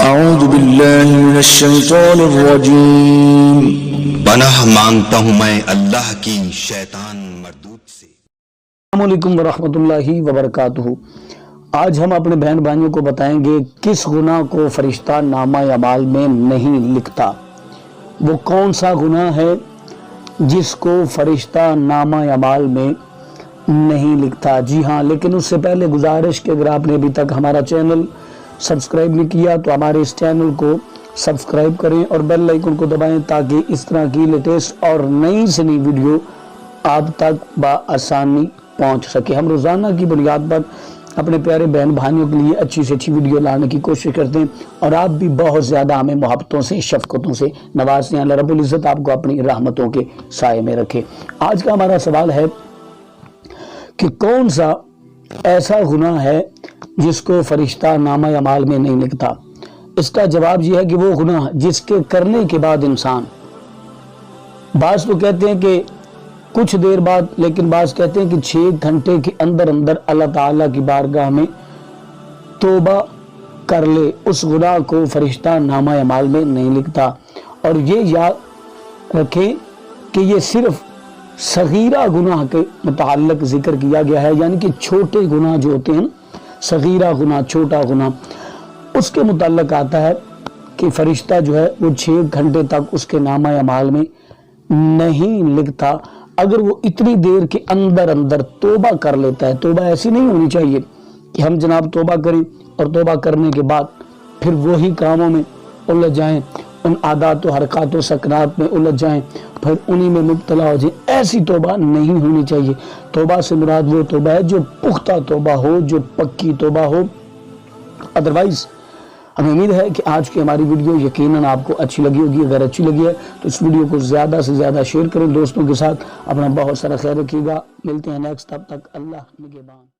اعوذ باللہ من الشیطان الرجیم۔ پناہ مانگتا ہوں میں اللہ کی شیطان مردود سے۔ السلام علیکم ورحمۃ اللہ وبرکاتہ۔ آج ہم اپنے بہن بھائیوں کو بتائیں گے کس گناہ کو فرشتہ نامہ اعمال میں نہیں لکھتا۔ وہ کون سا گناہ ہے جس کو فرشتہ نامہ اعمال میں نہیں لکھتا؟ جی ہاں، لیکن اس سے پہلے گزارش کہ اگر آپ نے ابھی تک ہمارا چینل سبسکرائب نہیں کیا تو ہمارے اس چینل کو سبسکرائب کریں اور بیل آئیکن کو دبائیں تاکہ اس طرح کی لیٹسٹ اور نئی سے نئی ویڈیو آپ تک بآسانی پہنچ سکے۔ ہم روزانہ کی بنیاد پر اپنے پیارے بہن بھائیوں کے لیے اچھی سے اچھی ویڈیو لانے کی کوشش کرتے ہیں اور آپ بھی بہت زیادہ ہمیں محبتوں سے شفقتوں سے نوازتے ہیں۔ اللہ رب العزت آپ کو اپنی رحمتوں کے سائے میں رکھے۔ آج کا ہمارا سوال ہے کہ کون سا ایسا گناہ ہے جس کو فرشتہ نامہ اعمال میں نہیں لکھتا؟ اس کا جواب یہ ہے کہ وہ گناہ جس کے کرنے کے بعد انسان، بعض تو کہتے ہیں کہ کچھ دیر بعد، لیکن بعض کہتے ہیں کہ 6 گھنٹے کے اندر اندر اللہ تعالیٰ کی بارگاہ میں توبہ کر لے، اس گناہ کو فرشتہ نامہ اعمال میں نہیں لکھتا۔ اور یہ یاد رکھیں کہ یہ صرف صغیرہ گناہ کے متعلق ذکر کیا گیا ہے، یعنی کہ چھوٹے گناہ جو ہوتے ہیں، صغیرہ گناہ، چھوٹا گناہ، اس کے متعلق آتا ہے کہ فرشتہ جو ہے وہ 6 گھنٹے تک اس کے نامہ اعمال میں نہیں لکھتا۔ اگر وہ اتنی دیر کے اندر اندر توبہ کر لیتا ہے، توبہ ایسی نہیں ہونی چاہیے کہ ہم جناب توبہ کریں اور توبہ کرنے کے بعد پھر وہی کاموں میں الجھ جائیں، ان عادات و حرکات و سکنات میں الجھ جائیں، پھر انہی میں مبتلا ہو جائیں۔ ایسی توبہ نہیں ہونی چاہیے۔ توبہ سے مراد وہ توبہ ہے جو پختہ توبہ ہو، جو پکی توبہ ہو۔ ادروائز ہمیں امید ہے کہ آج کی ہماری ویڈیو یقیناً آپ کو اچھی لگی ہوگی۔ اگر اچھی لگی ہے تو اس ویڈیو کو زیادہ سے زیادہ شیئر کریں دوستوں کے ساتھ۔ اپنا بہت سارا خیال رکھیے گا۔ ملتے ہیں نیکسٹ، تب تک اللہ نگہبان۔